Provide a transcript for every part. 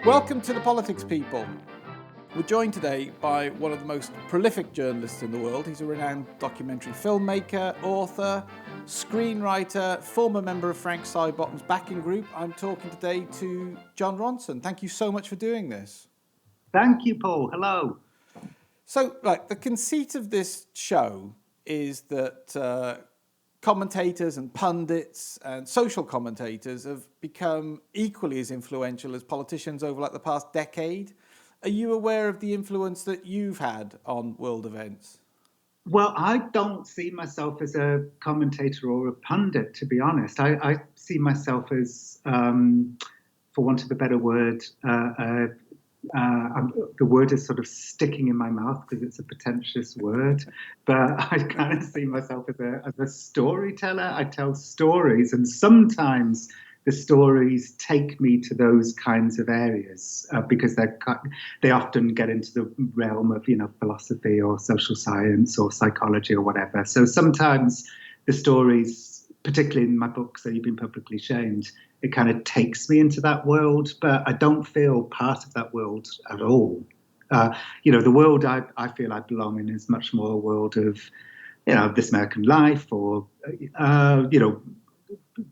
Welcome to the Politics People. We're joined today by one of the most prolific journalists in the world. He's a renowned documentary filmmaker, author, screenwriter, former member of Frank Sidebottom's backing group. I'm talking today to Jon Ronson. Thank you so much for doing this. Thank you, Paul. Hello. So, the conceit of this show is that commentators and pundits and social commentators have become equally as influential as politicians over the past decade. Are you aware of the influence that you've had on world events? Well, I don't see myself as a commentator or a pundit, to be honest. I see myself as, for want of a better word, the word is sort of sticking in my mouth because it's a pretentious word, but I kind of see myself as a storyteller. I tell stories, and sometimes the stories take me to those kinds of areas because they often get into the realm of philosophy or social science or psychology or whatever. So sometimes the stories, particularly in my book, So You've Been Publicly Shamed, it kind of takes me into that world, but I don't feel part of that world at all. The world I feel I belong in is much more a world of, This American Life, or,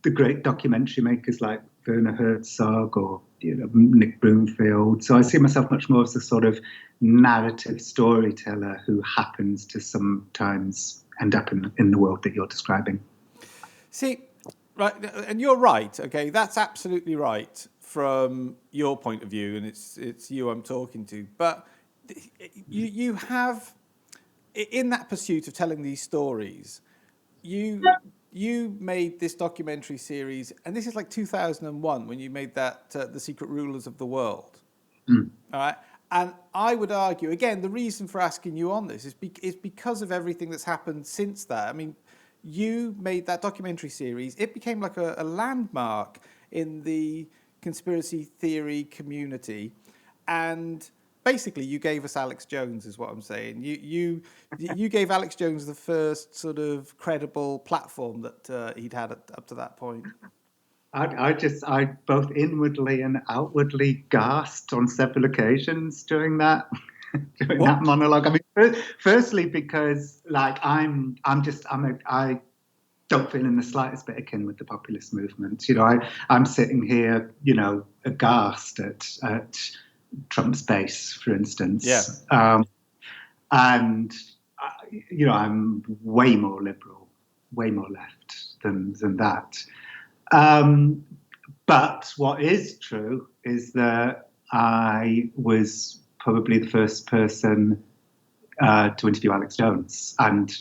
the great documentary makers like Werner Herzog or Nick Broomfield. So I see myself much more as a sort of narrative storyteller who happens to sometimes end up in the world that you're describing. See, right, and you're right. Okay, that's absolutely right from your point of view, and it's you I'm talking to. But you have, in that pursuit of telling these stories, you made this documentary series, and this is like 2001 when you made that The Secret Rulers of the World. Mm. All right. And I would argue, again, the reason for asking you on this is because of everything that's happened since that. I mean, you made that documentary series. It became like a landmark in the conspiracy theory community. And basically, you gave us Alex Jones, is what I'm saying. You gave Alex Jones the first sort of credible platform that he'd had up to that point. I both inwardly and outwardly gasped on several occasions during that that monologue. I mean, firstly because I don't feel in the slightest bit akin with the populist movement. I'm sitting here, aghast at Trump's base, for instance. Yeah. And I'm way more liberal, way more left than that. But what is true is that I was probably the first person to interview Alex Jones, and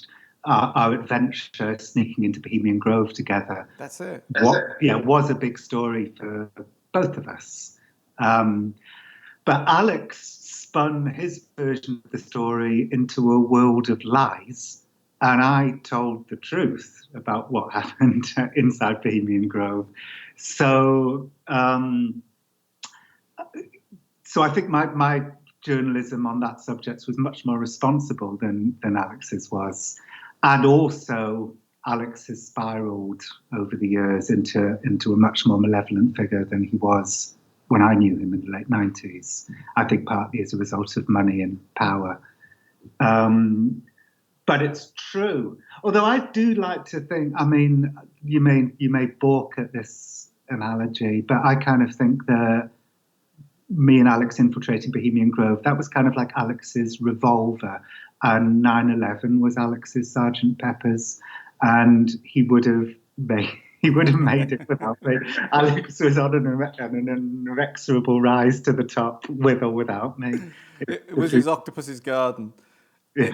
our adventure sneaking into Bohemian Grove together. That's it. Was a big story for both of us. But Alex spun his version of the story into a world of lies, and I told the truth about what happened inside Bohemian Grove. So I think my journalism on that subject was much more responsible than Alex's was. And also, Alex has spiraled over the years into a much more malevolent figure than he was when I knew him in the late 90s. I think partly as a result of money and power. But it's true. Although I do like to think, I mean, you may balk at this analogy, but I kind of think that me and Alex infiltrating Bohemian Grove, that was kind of like Alex's revolver, and 9/11 was Alex's Sergeant Pepper's, and he would have made it without me. Alex was on an inexorable rise to the top, with or without me. It was his octopus's garden. Yeah.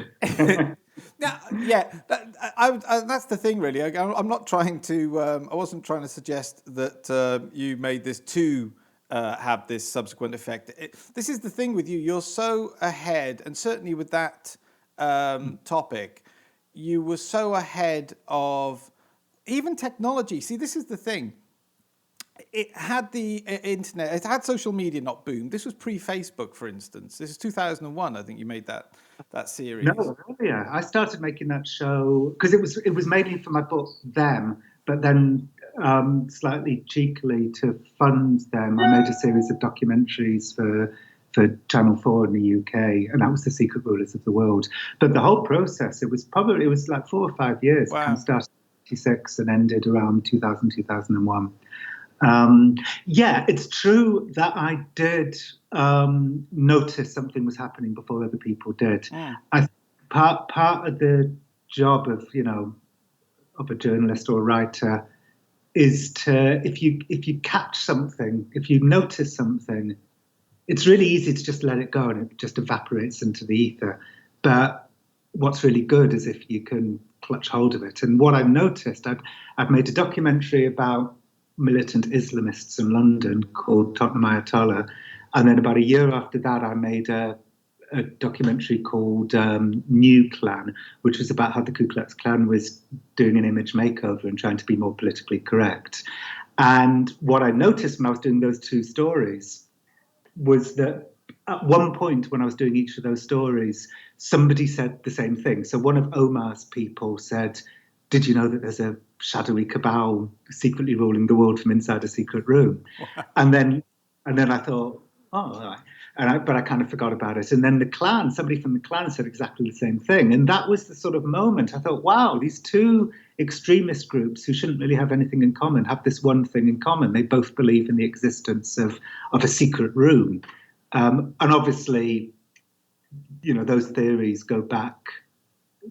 That's the thing, really. I'm not trying to. I wasn't trying to suggest that you made this to have this subsequent effect. This is the thing with you. You're so ahead, and certainly with that topic, you were so ahead of even technology. See, this is the thing. It had the internet. It had social media not boomed. This was pre-Facebook, for instance. This is 2001. I think you made that series. No, earlier. I started making that show because it was mainly for my book Them, but then slightly cheekily to fund them, I made a series of documentaries for Channel 4 in the UK, and that was The Secret Rulers of the World. But the whole process, it was like 4 or 5 years. It kind of Wow. started in 1986 and ended around 2000, 2001. Yeah, it's true that I did notice something was happening before other people did. Mm. I part of the job of of a journalist or a writer is to if you catch something, if you notice something, it's really easy to just let it go and it just evaporates into the ether. But what's really good is if you can clutch hold of it. And what I've noticed, I've made a documentary about militant Islamists in London called Tottenham Ayatollah. And then about a year after that, I made a documentary called New Klan, which was about how the Ku Klux Klan was doing an image makeover and trying to be more politically correct. And what I noticed when I was doing those two stories was that at one point when I was doing each of those stories, somebody said the same thing. So one of Omar's people said, "Did you know that there's a shadowy cabal secretly ruling the world from inside a secret room?" Wow. And then I thought, oh, all right. But I kind of forgot about it. And then the clan, somebody from the clan said exactly the same thing. And that was the sort of moment I thought, wow, these two extremist groups who shouldn't really have anything in common have this one thing in common. They both believe in the existence of a secret room. And obviously, those theories go back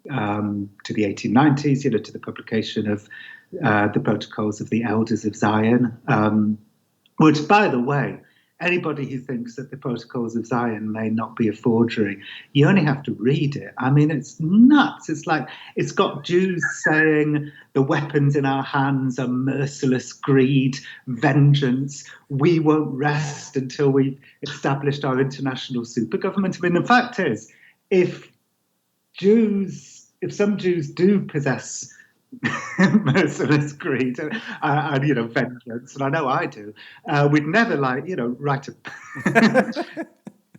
to the 1890s, to the publication of the Protocols of the Elders of Zion, which, by the way, anybody who thinks that the Protocols of Zion may not be a forgery, you only have to read it. I mean, it's nuts. It's like, it's got Jews saying the weapons in our hands are merciless greed, vengeance. We won't rest until we've established our international super government. I mean, the fact is, if some Jews do possess merciless greed and vengeance, and I know I do, we'd never write a.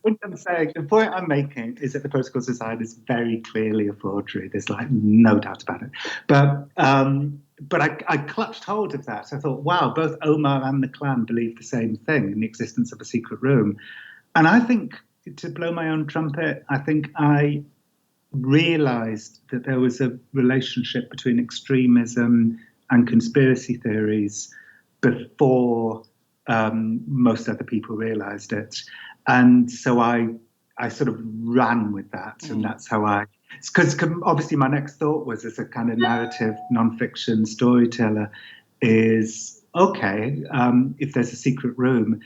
What I'm saying, the point I'm making is that the Protocol Society is very clearly a forgery. There's no doubt about it. But I clutched hold of that. I thought, wow, both Omar and the clan believe the same thing, in the existence of a secret room. And I think, to blow my own trumpet, I think I realized that there was a relationship between extremism and conspiracy theories before most other people realized it. And so I sort of ran with that. And that's how because obviously my next thought was, as a kind of narrative nonfiction storyteller, is, okay, if there's a secret room,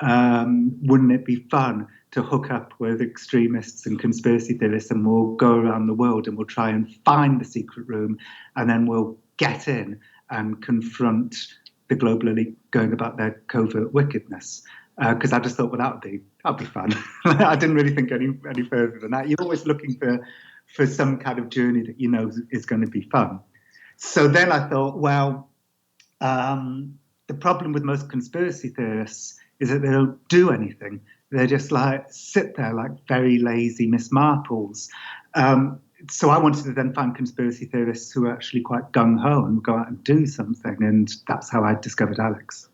wouldn't it be fun to hook up with extremists and conspiracy theorists, and we'll go around the world and we'll try and find the secret room, and then we'll get in and confront the global elite going about their covert wickedness. Because I just thought, well, that'd be fun. I didn't really think any further than that. You're always looking for some kind of journey that is going to be fun. So then I thought, well, the problem with most conspiracy theorists is that they don't do anything. They just sit there like very lazy Miss Marples. So I wanted to then find conspiracy theorists who are actually quite gung-ho and go out and do something. And that's how I discovered Alex.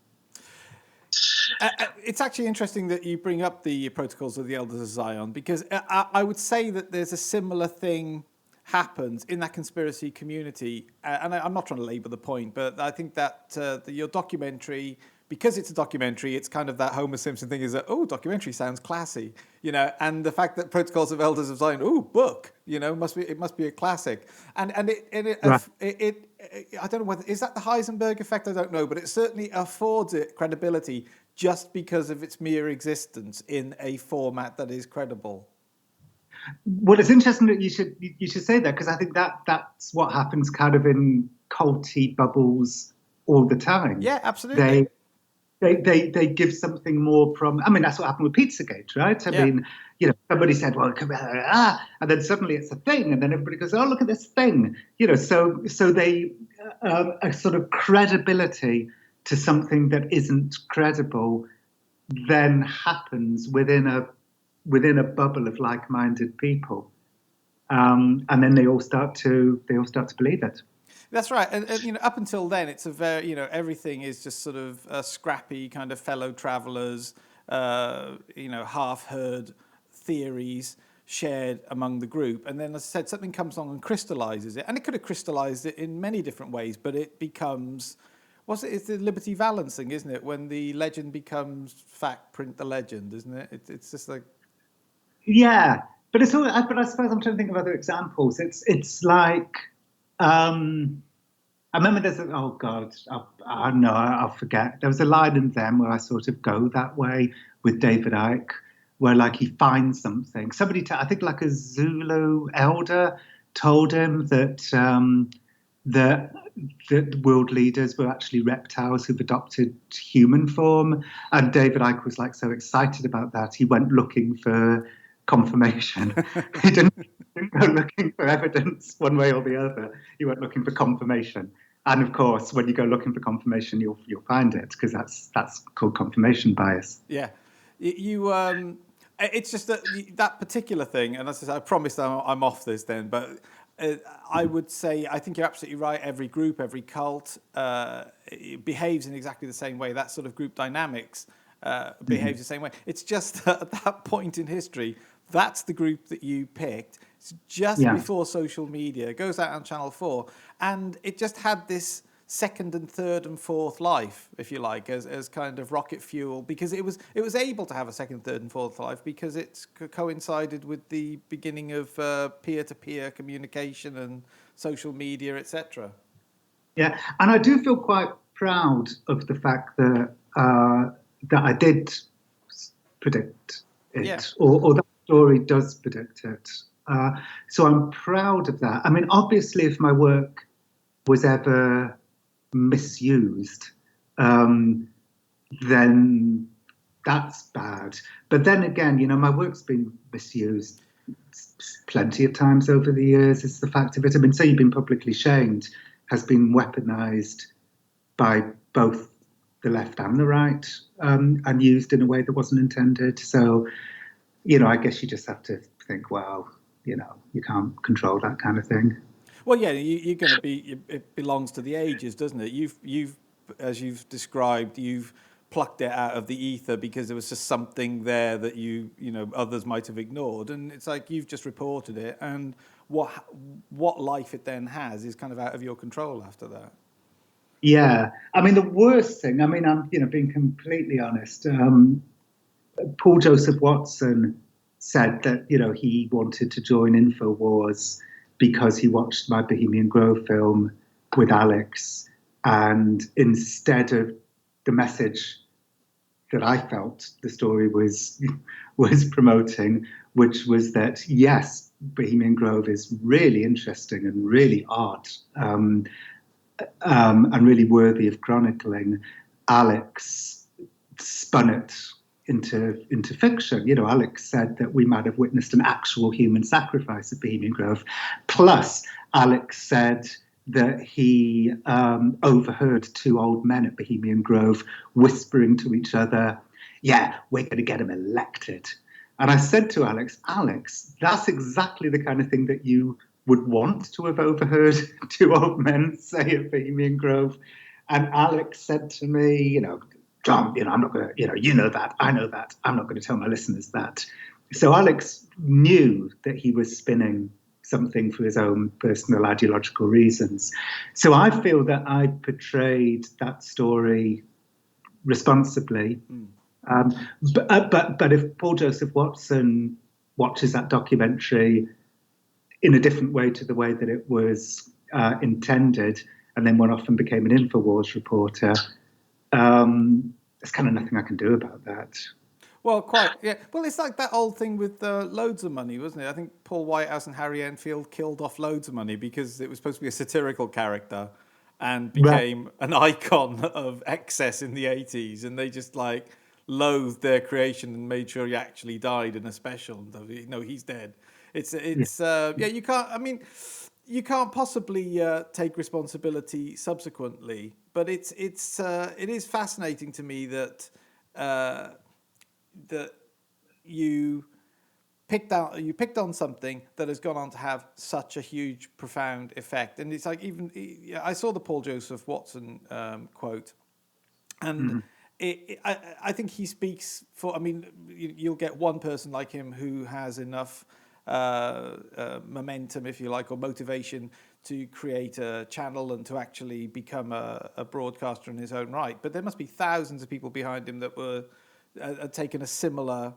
It's actually interesting that you bring up the Protocols of the Elders of Zion, because I would say that there's a similar thing happens in that conspiracy community. And I'm not trying to labour the point, but I think that your documentary, because it's a documentary, it's kind of that Homer Simpson thing, is that, oh, documentary sounds classy, and the fact that Protocols of Elders of Zion, oh, book, it must be a classic. And it I don't know whether, is that the Heisenberg effect? I don't know, but it certainly affords it credibility just because of its mere existence in a format that is credible. Well, it's interesting that you should say that, because I think that's what happens kind of in culty bubbles all the time. Yeah, absolutely. They give something more from. I mean, that's what happened with Pizzagate, right? I mean, somebody said, "Well, and then suddenly it's a thing, and then everybody goes, "Oh, look at this thing," So they a sort of credibility to something that isn't credible then happens within a bubble of like-minded people, and then they all start to believe it. That's right, and up until then, it's a very everything is just sort of scrappy kind of fellow travellers, half-heard theories shared among the group, and then, as I said, something comes along and crystallises it, and it could have crystallised it in many different ways, but it becomes. What's it? It's the Liberty Valance thing, isn't it? When the legend becomes fact, print the legend, isn't it? It's just like. Yeah, but it's all. But I suppose I'm trying to think of other examples. It's like. I remember oh God, I know, I'll forget. There was a line in them where I sort of go that way with David Icke, where like he finds something. I think like a Zulu elder told him that world leaders were actually reptiles who've adopted human form. And David Icke was like so excited about that, he went looking for confirmation. He didn't go looking for evidence one way or the other. He went looking for confirmation. And of course, when you go looking for confirmation, you'll find it, because that's called confirmation bias. Yeah, you. It's just that particular thing, and as I said, I promised I'm off this then, but I would say I think you're absolutely right. Every group, every cult, it behaves in exactly the same way. That sort of group dynamics behaves the same way. It's just that at that point in history, that's the group that you picked. It's just Yeah. before social media. It goes out on Channel 4, and it just had this second and third and fourth life, if you like, as kind of rocket fuel, because it was able to have a second, third, and fourth life because it's coincided with the beginning of peer-to-peer communication and social media, etc. Yeah, and I do feel quite proud of the fact that I did predict Yeah. it, or that story does predict it. So I'm proud of that. I mean, obviously, if my work was ever misused, um, then that's bad. But then again, my work's been misused plenty of times over the years. It's the fact of it. I mean, say you've been publicly shamed has been weaponized by both the left and the right, and used in a way that wasn't intended. So, I guess you just have to think, well, you can't control that kind of thing. Well, yeah, you're going to be. It belongs to the ages, doesn't it? You've, as you've described, you've plucked it out of the ether because there was just something there that others might have ignored, and it's like you've just reported it, and what life it then has is kind of out of your control after that. Yeah, I mean the worst thing. I mean, I'm being completely honest. Paul Joseph Watson said that he wanted to join Infowars because he watched my Bohemian Grove film with Alex, and instead of the message that I felt the story was promoting, which was that yes, Bohemian Grove is really interesting and really odd, and really worthy of chronicling, Alex spun it into fiction. Alex said that we might have witnessed an actual human sacrifice at Bohemian Grove. Plus, Alex said that he overheard two old men at Bohemian Grove whispering to each other, "Yeah, we're going to get him elected." And I said to Alex, that's exactly the kind of thing that you would want to have overheard two old men say at Bohemian Grove. And Alex said to me, Jon, I'm not going to, you know that, I know that, I'm not going to tell my listeners that. So Alex knew that he was spinning something for his own personal ideological reasons. So I feel that I portrayed that story responsibly. But if Paul Joseph Watson watches that documentary in a different way to the way that it was intended, and then went off and became an Infowars reporter, there's kind of nothing I can do about that. Well, quite, yeah. Well, it's like that old thing with loads of money, wasn't it? I think Paul Whitehouse and Harry Enfield killed off loads of money because it was supposed to be a satirical character and Right. became an icon of excess in the 80s. And they just like loathed their creation and made sure he actually died in a special. No, he's dead. Yeah, you can't, I mean, you can't possibly take responsibility subsequently, but it is fascinating to me that, that you picked on something that has gone on to have such a huge, profound effect. And it's like I saw the Paul Joseph Watson quote, and I think he speaks for. I mean, you'll get one person like him who has enough momentum, if you like, or motivation to create a channel and to actually become a broadcaster in his own right. But there must be thousands of people behind him that were taken a similar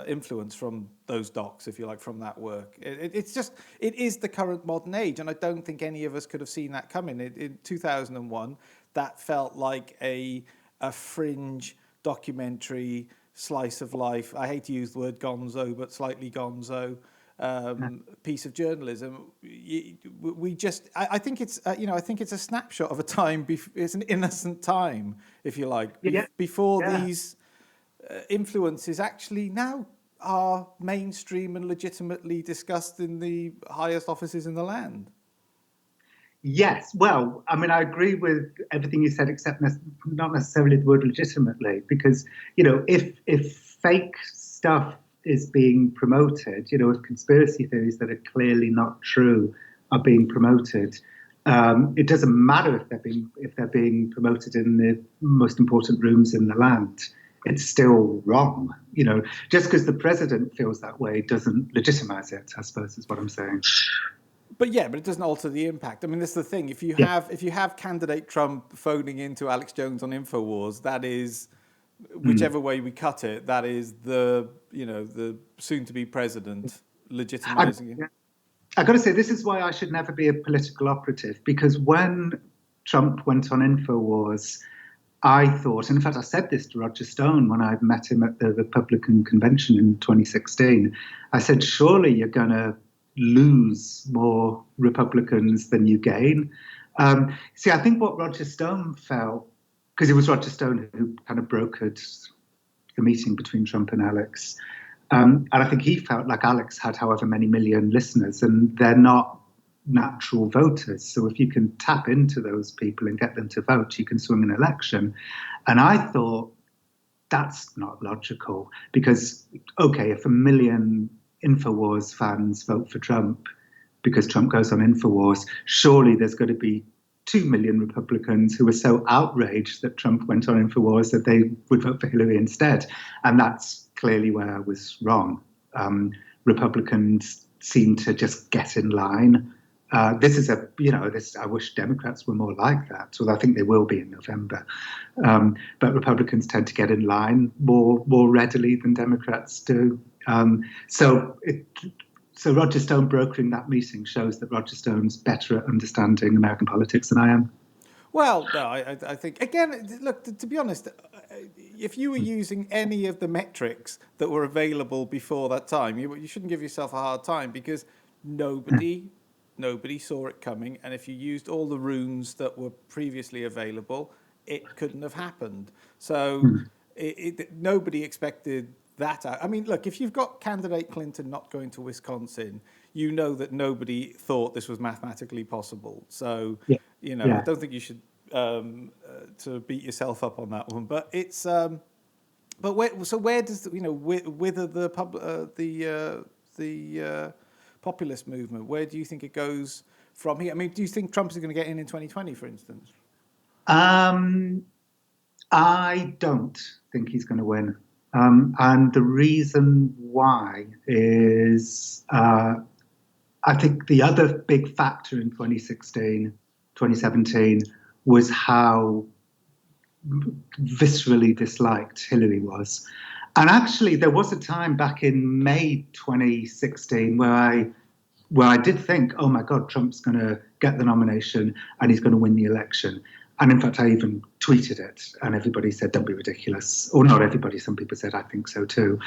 influence from those docs, if you like, from that work. It is the current modern age, and I don't think any of us could have seen that coming. In 2001, that felt like a fringe documentary slice of life. I hate to use the word gonzo, but slightly gonzo. Piece of journalism. I think it's I think it's a snapshot of a time. It's an innocent time, if you like, before these influences actually now are mainstream and legitimately discussed in the highest offices in the land. Yes, well, I mean, I agree with everything you said, except not necessarily the word legitimately, because if fake stuff is being promoted, if conspiracy theories that are clearly not true are being promoted, it doesn't matter if they're being promoted in the most important rooms in the land. It's still wrong. Just because the president feels that way doesn't legitimize it, I suppose, is what I'm saying. But it doesn't alter the impact. I mean, that's the thing. If you have candidate Trump phoning into Alex Jones on InfoWars, that is, whichever way we cut it, that is the soon-to-be president legitimizing it. I got to say, this is why I should never be a political operative, because when Trump went on InfoWars, I thought, and in fact, I said this to Roger Stone when I met him at the Republican convention in 2016. I said, surely you're going to lose more Republicans than you gain. See, I think what Roger Stone felt, because it was Roger Stone who kind of brokered the meeting between Trump and Alex, and I think he felt like Alex had however many million listeners, and they're not natural voters. So if you can tap into those people and get them to vote, you can swing an election. And I thought, that's not logical, because, okay, if 1 million InfoWars fans vote for Trump because Trump goes on InfoWars, surely there's got to be 2 million Republicans who were so outraged that Trump went on InfoWars that they would vote for Hillary instead. And that's clearly where I was wrong. Republicans seem to just get in line. I wish Democrats were more like that, although I think they will be in November. But Republicans tend to get in line more readily than Democrats do. So Roger Stone brokering that meeting shows that Roger Stone's better at understanding American politics than I am. Well, no, I think, again, look, to be honest, if you were using any of the metrics that were available before that time, you shouldn't give yourself a hard time, because nobody saw it coming. And if you used all the runes that were previously available, it couldn't have happened. So nobody expected that out. I mean, look, if you've got candidate Clinton not going to Wisconsin, you know that nobody thought this was mathematically possible. So, I don't think you should to beat yourself up on that one. But it's but where does whether the populist movement, where do you think it goes from here? I mean, do you think Trump is going to get in 2020, for instance? I don't think he's going to win. And the reason why is I think the other big factor in 2016, 2017 was how viscerally disliked Hillary was. And actually, there was a time back in May 2016 where I did think, oh my God, Trump's going to get the nomination and he's going to win the election. And in fact, I even tweeted it, and everybody said, don't be ridiculous. Or not everybody, some people said, I think so too.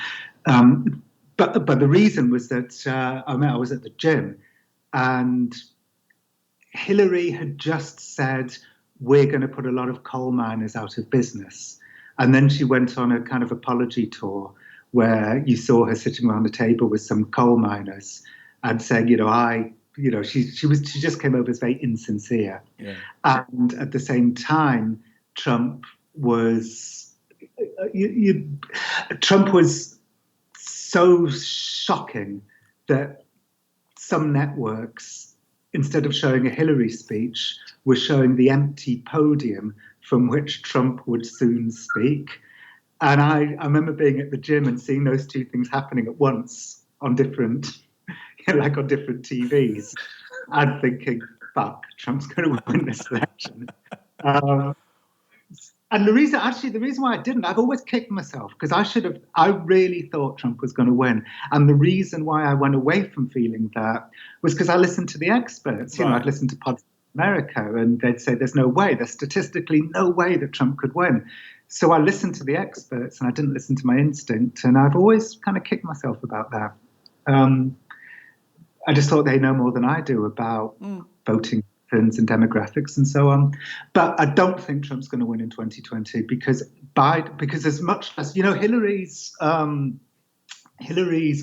But the reason was that I was at the gym, and Hillary had just said, we're going to put a lot of coal miners out of business. And then she went on a kind of apology tour where you saw her sitting around a table with some coal miners and saying, she just came over as very insincere. Yeah. And at the same time, Trump was so shocking that some networks, instead of showing a Hillary speech, were showing the empty podium from which Trump would soon speak. And I remember being at the gym and seeing those two things happening at once on different, like on different TVs, and thinking, "Fuck, Trump's going to win this election." Um, and the reason why I didn't, I've always kicked myself because I really thought Trump was going to win. And the reason why I went away from feeling that was because I listened to the experts. You know, I'd listen to Pod America and they'd say there's statistically no way that Trump could win. So I listened to the experts and I didn't listen to my instinct. And I've always kind of kicked myself about that. I just thought they know more than I do about voting patterns and demographics and so on. But I don't think Trump's going to win in 2020 because as much as, you know, Hillary's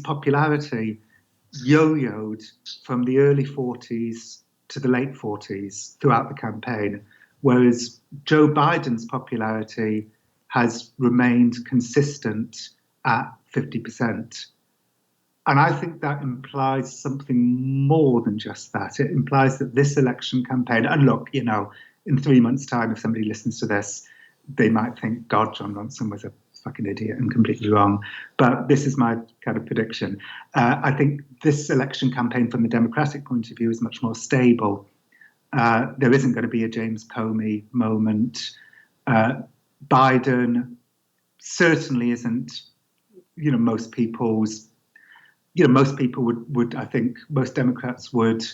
popularity yo-yoed from the early 40s to the late 40s throughout the campaign, whereas Joe Biden's popularity has remained consistent at 50%. And I think that implies something more than just that. It implies that this election campaign, and look, you know, in 3 months' time, if somebody listens to this, they might think, God, Jon Ronson was a fucking idiot and completely wrong. But this is my kind of prediction. I think this election campaign from the Democratic point of view is much more stable. There isn't going to be a James Comey moment. Biden certainly isn't, you know, most people would, I think, most Democrats would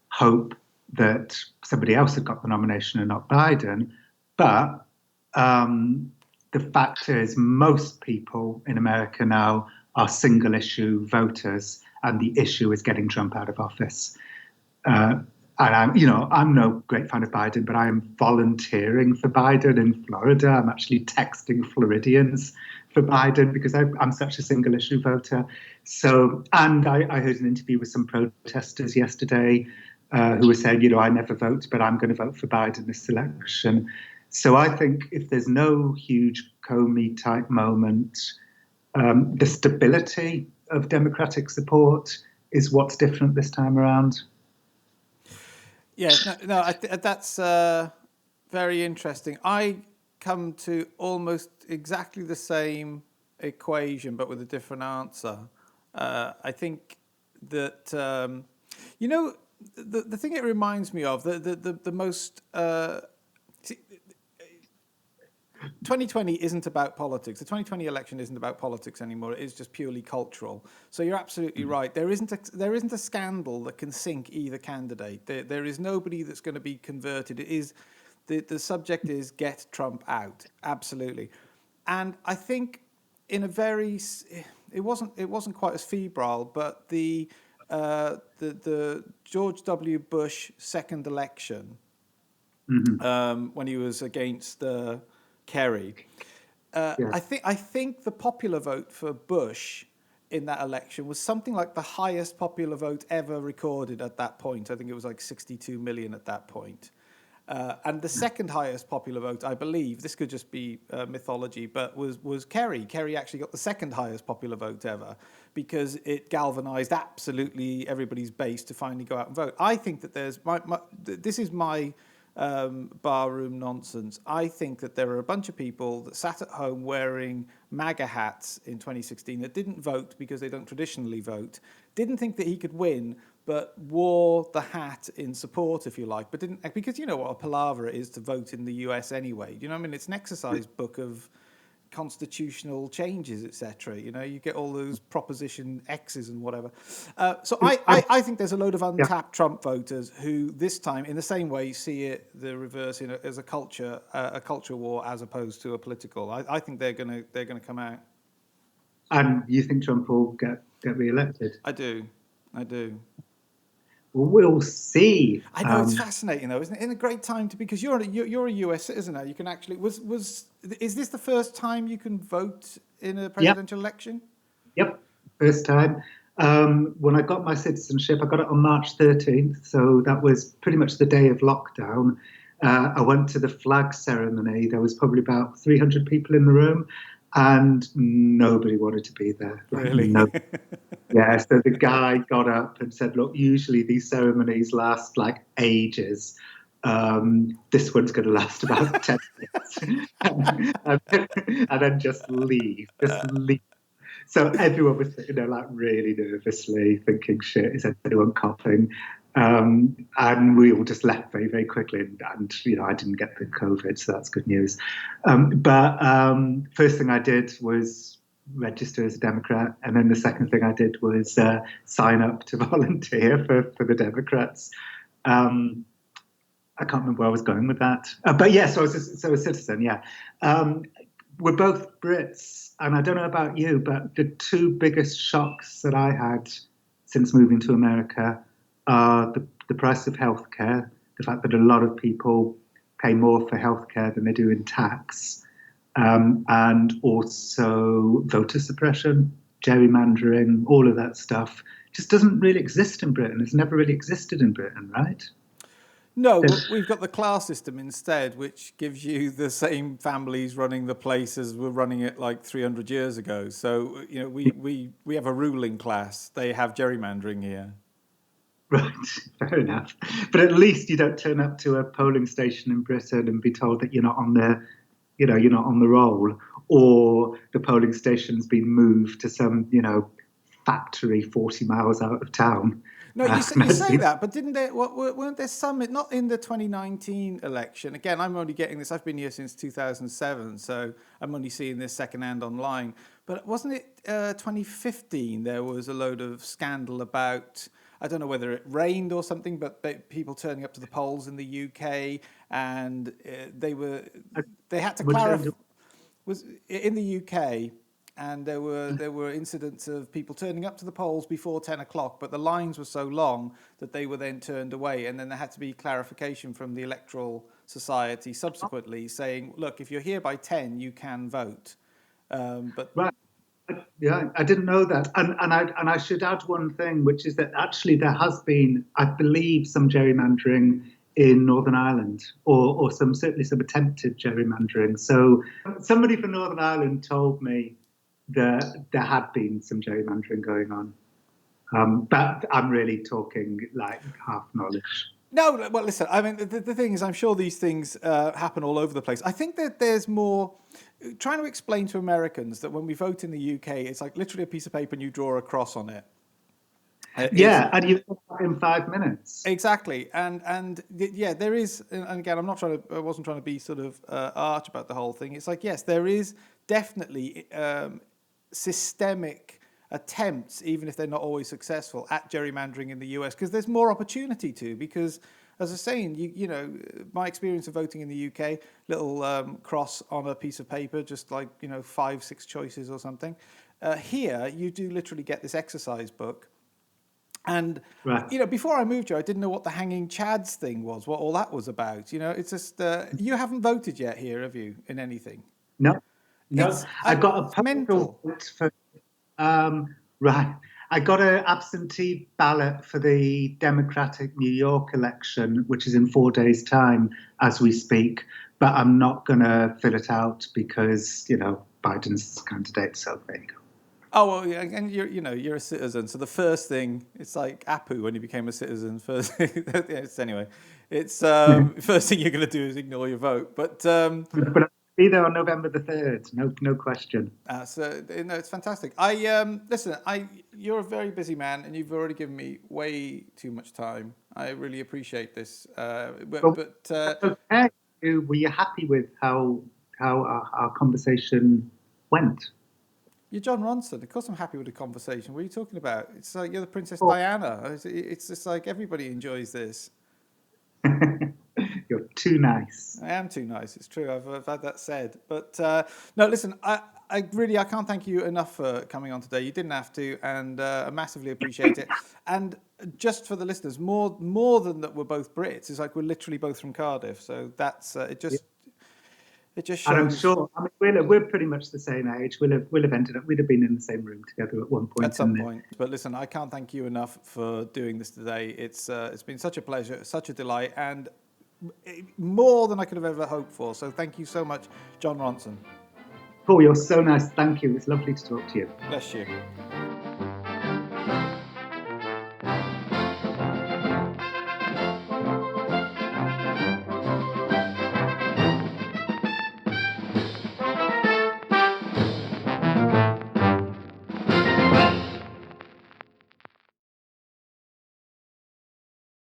hope that somebody else had got the nomination and not Biden. But the fact is, most people in America now are single issue voters, and the issue is getting Trump out of office. And I'm no great fan of Biden, but I am volunteering for Biden in Florida. I'm actually texting Floridians for Biden because I'm such a single issue voter. So, and I heard an interview with some protesters yesterday who were saying, you know, I never vote, but I'm going to vote for Biden this election. So I think if there's no huge Comey type moment, the stability of Democratic support is what's different this time around. Yeah, that's very interesting. I come to almost exactly the same equation, but with a different answer. I think that you know, the thing it reminds me of, the most 2020 isn't about politics. The 2020 election isn't about politics anymore. It is just purely cultural. So you're absolutely right. There isn't a scandal that can sink either candidate. There is nobody that's going to be converted. It is the subject is get Trump out. Absolutely. And I think in a very it wasn't quite as febrile, but the George W. Bush second election when he was against Kerry. I think the popular vote for Bush in that election was something like the highest popular vote ever recorded at that point. I think it was like 62 million at that point. And the second highest popular vote, I believe, this could just be mythology, but was Kerry. Kerry actually got the second highest popular vote ever because it galvanized absolutely everybody's base to finally go out and vote. I think that this is my barroom nonsense. I think that there are a bunch of people that sat at home wearing MAGA hats in 2016 that didn't vote because they don't traditionally vote, didn't think that he could win, but wore the hat in support, if you like, but didn't, because you know what a palaver it is to vote in the US anyway. You know what I mean? It's an exercise book of constitutional changes, etc. You know, you get all those Proposition X's and whatever. So I think there's a load of untapped Trump voters who this time, in the same way, see it the reverse as a culture war as opposed to a political. I think they're gonna come out. And you think Trump will get re-elected? I do. Well, we'll see. I know it's fascinating though, isn't it? In a great time because you're a US citizen now. You can actually is this the first time you can vote in a presidential election? Yep, first time. When I got my citizenship, I got it on March 13th, so that was pretty much the day of lockdown. I went to the flag ceremony. There was probably about 300 people in the room. and nobody wanted to be there. Like, Really? no. Yeah, so the guy got up and said, "Look, usually these ceremonies last like ages. This one's going to last about 10 minutes." And then just leave. So everyone was sitting there like really nervously thinking, shit, is anyone coughing? And we all just left very, very quickly. And I didn't get the COVID, so that's good news. But first thing I did was register as a Democrat. And then the second thing I did was sign up to volunteer for the Democrats. I can't remember where I was going with that. But yeah, so a citizen, yeah. We're both Brits, and I don't know about you, but the two biggest shocks that I had since moving to America are the price of healthcare, the fact that a lot of people pay more for healthcare than they do in tax, and also voter suppression, gerrymandering, all of that stuff just doesn't really exist in Britain. It's never really existed in Britain, right? No, we've got the class system instead, which gives you the same families running the place as were running it like 300 years ago. So, we have a ruling class. They have gerrymandering here. Right, fair enough. But at least you don't turn up to a polling station in Britain and be told that you're not on you're not on the roll, or the polling station's been moved to some, factory 40 miles out of town. No, you say that, but didn't there? Weren't there some? Not in the 2019 election. Again, I'm only getting this. I've been here since 2007, so I'm only seeing this secondhand online. But wasn't it 2015? There was a load of scandal about. I don't know whether it rained or something, but people turning up to the polls in the UK, and they had to clarify. Was in the UK. And there were incidents of people turning up to the polls before 10 o'clock, but the lines were so long that they were then turned away. And then there had to be clarification from the Electoral Society subsequently saying, look, if you're here by 10, you can vote. But right. Yeah, I didn't know that. And I should add one thing, which is that actually there has been, I believe, some gerrymandering in Northern Ireland, or certainly some attempted gerrymandering. So somebody from Northern Ireland told me that there had been some gerrymandering going on. But I'm really talking like half knowledge. no, well, listen, I mean, the thing is, I'm sure these things happen all over the place. I think that there's more trying to explain to Americans that when we vote in the UK, it's like literally a piece of paper and you draw a cross on it. Yeah, and you in 5 minutes. Exactly, and yeah, there is. And again, I wasn't trying to be sort of arch about the whole thing. It's like, yes, there is definitely systemic attempts, even if they're not always successful, at gerrymandering in the US, because there's more opportunity to. Because, as I was saying, my experience of voting in the UK, little cross on a piece of paper, just like 5-6 choices or something. Here, you do literally get this exercise book. And, right. Before I moved here, I didn't know what the hanging chads thing was, what all that was about. It's just, you haven't voted yet here, have you, in anything? No, I got a postal vote for, right. I got an absentee ballot for the Democratic New York election, which is in 4 days' time as we speak. But I'm not going to fill it out because, Biden's candidate. So there you go. Oh, well, yeah, and you're a citizen. So the first thing, it's like Apu when he became a citizen. First, anyway, it's first thing you're going to do is ignore your vote. But I'll be there on November the 3rd. No question. So it's fantastic. Listen. You're a very busy man, and you've already given me way too much time. I really appreciate this. Okay. Were you happy with how our conversation went? You're Jon Ronson. Of course, I'm happy with the conversation. What are you talking about? It's like you're the Princess Diana. It's just like everybody enjoys this. You're too nice. I am too nice. It's true. I've had that said. But no, listen. I can't thank you enough for coming on today. You didn't have to, and I massively appreciate it. And just for the listeners, more than that, we're both Brits. It's like we're literally both from Cardiff. So that's it. Just. It just shows. And I'm sure. I mean, we're pretty much the same age. We'd have ended up. We'd have been in the same room together at one point. At some point. But listen, I can't thank you enough for doing this today. It's been such a pleasure, such a delight, and more than I could have ever hoped for. So thank you so much, Jon Ronson. Paul, you're so nice. Thank you. It's lovely to talk to you. Bless you.